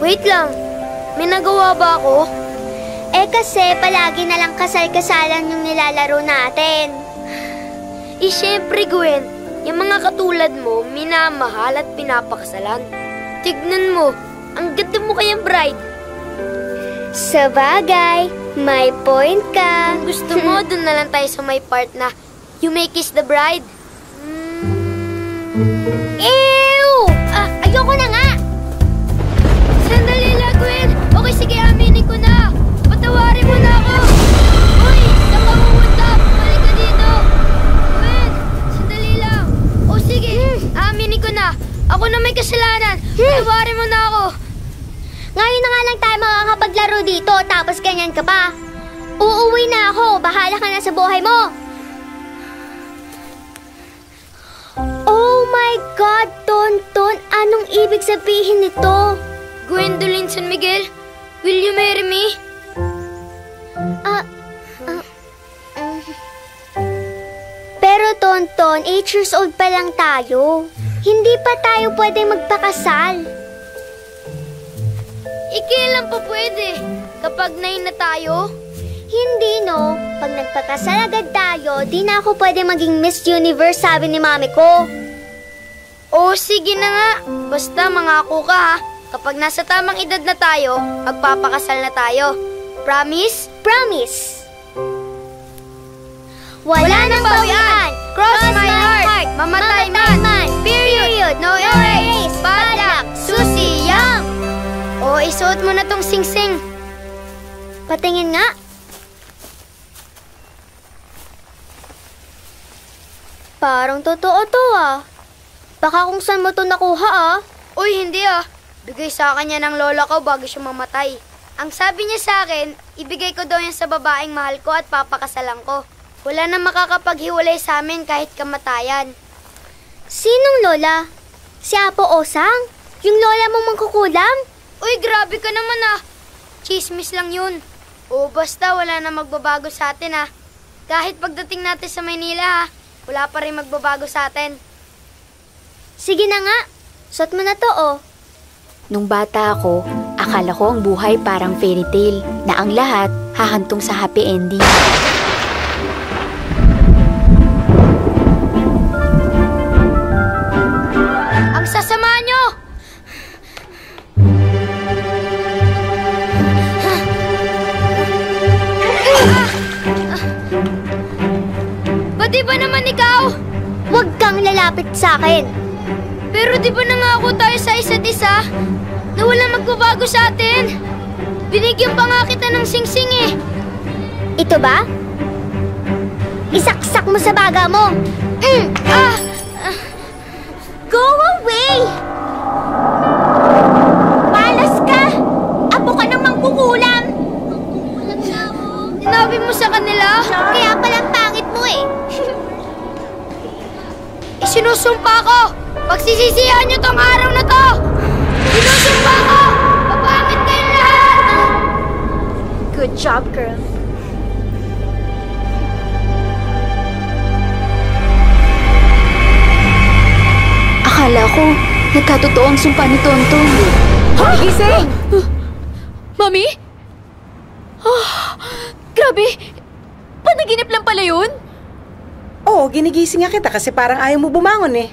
Wait lang, may nagawa ba ako? Kasi palagi na lang kasal-kasalan yung nilalaro natin. Siyempre Gwen, yung mga katulad mo, minamahal at pinapakasalan. Tignan mo, ang ganda mo kayang bride. Sabagay, may point ka. Kung gusto mo, dun na lang tayo sa may part na you may kiss the bride. Ew! Ayoko na nga! Sandali lang, Gwen. Okay, sige, aminin ko na. Patawarin mo na ako. Uy, saan ka pumunta? Balik ka dito. Gwen, sandali lang. O sige, aminin ko na. Ako na may kasalanan. Patawarin mo na ako. Ngayon na nga lang tayo makakapaglaro dito, tapos ganyan ka pa. Uuwi na ako. Bahala ka na sa buhay mo. Oh my God, Tonton. Anong ibig sabihin nito? Gwendolyn San Miguel, will you marry me? Pero Tonton, 8 years old pa lang tayo. Hindi pa tayo pwedeng magpakasal. Kailan pa pwede? Kapag 9 na tayo? Hindi no. Pag nagpakasal agad tayo, di na ako pwede maging Miss Universe, sabi ni mami ko. O sige na nga. Basta mangako ka ha. Kapag nasa tamang edad na tayo, magpapakasal na tayo. Promise? Promise. Wala nang bawian. Cross my heart. Mamatay man. Period. No erase. Bad luck. Susi, yang. O, isuot mo na tong sing-sing. Patingin nga. Parang totoo to ah. Baka kung saan mo to nakuha ah. Uy, hindi ah. Bigay sa akin yan ng lola ko bago siya mamatay. Ang sabi niya sa akin, ibigay ko daw yan sa babaeng mahal ko at papakasalan ko. Wala na makakapaghiwalay sa amin kahit kamatayan. Sinong lola? Si Apo Osang? Yung lola mong mangkukulam? Uy, grabe ka naman ah. Chismis lang yun. O basta wala na magbabago sa atin ah. Kahit pagdating natin sa Maynila ah, wala pa rin magbabago sa atin. Sige na nga. Suot mo na to oh. Nung bata ako, akala ko ang buhay parang fairy tale na ang lahat hahantong sa happy ending. Ang sasama nyo! Ba't ba naman ikaw? Huwag kang lalapit sa akin. Pero di ba nangako tayo sa isa't isa na walang magbabago sa atin? Binigyan pa nga kita ng sing-sing eh. Ito ba? Isaksak mo sa baga mo. Go away! Malas ka! Apo ka ng mangkukulam! Mangkukulam na ako. Sinabi mo sa kanila? Kaya palang pangit mo eh. Sinusumpa ko! Pagsisisihan niyo tong araw na to! Sinusumpa ko! Papangit kayong lahat! Good job, girl. Akala ko, nagkatotoo ang sumpa ni Tonton. Gising! Mami? Grabe! Panaginip lang pala yun? Oo, ginigising nga kita kasi parang ayaw mo bumangon eh.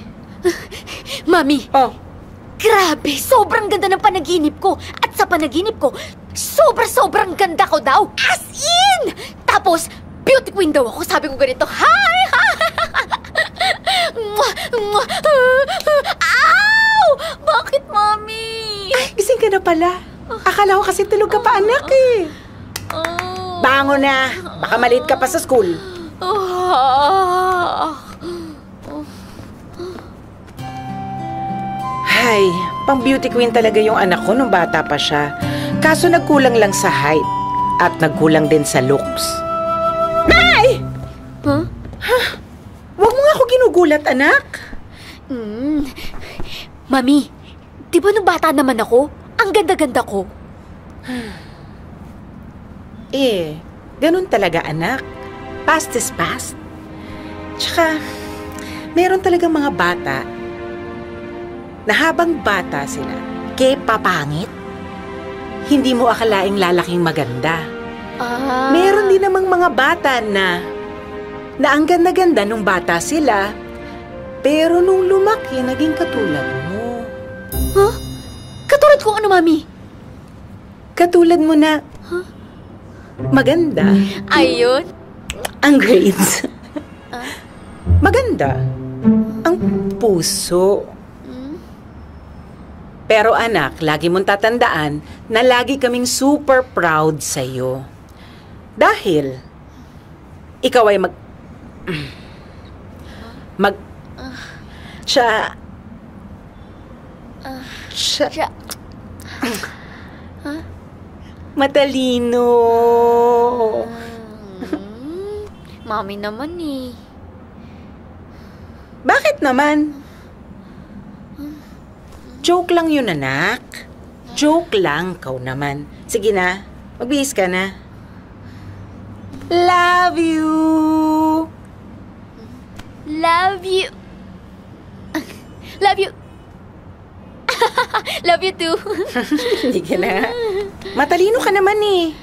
Mami! Oh. Grabe! Sobrang ganda ng panaginip ko! At sa panaginip ko, sobrang ganda ko daw! As in! Tapos, beauty queen daw ako. Sabi ko ganito, hi! Ow! Bakit, Mami? Ay, gising ka na pala. Akala ko kasi tulog ka pa, anak eh. Bangon na. Baka maliit ka pa sa school. Ay, Pang beauty queen talaga yung anak ko nung bata pa siya. Kaso nagkulang lang sa height at nagkulang din sa looks. Nay! Huh? Huwag mo nga ako ginugulat, anak. Mami, di ba nung bata naman ako, ang ganda-ganda ko? Ganun talaga, anak. Past is past. Tsaka, meron talagang mga bata na habang bata sila, papangit. Hindi mo akalaing lalaking maganda. Meron din namang mga bata na ang ganda-ganda nung bata sila, pero nung lumaki, naging katulad mo. Huh? Katulad kong ano, Mami? Katulad mo na maganda. Ayun. Ang grades. Maganda. Ang puso. Pero anak, lagi mong tatandaan na lagi kaming super proud sa'yo. Dahil, ikaw ay matalino. Mami naman eh. Bakit naman? Joke lang yun, anak. Joke lang, kau naman. Sige na, magbihis ka na. Love you! Love you. Love you. Love you too. Hindi ka na. Matalino ka naman eh.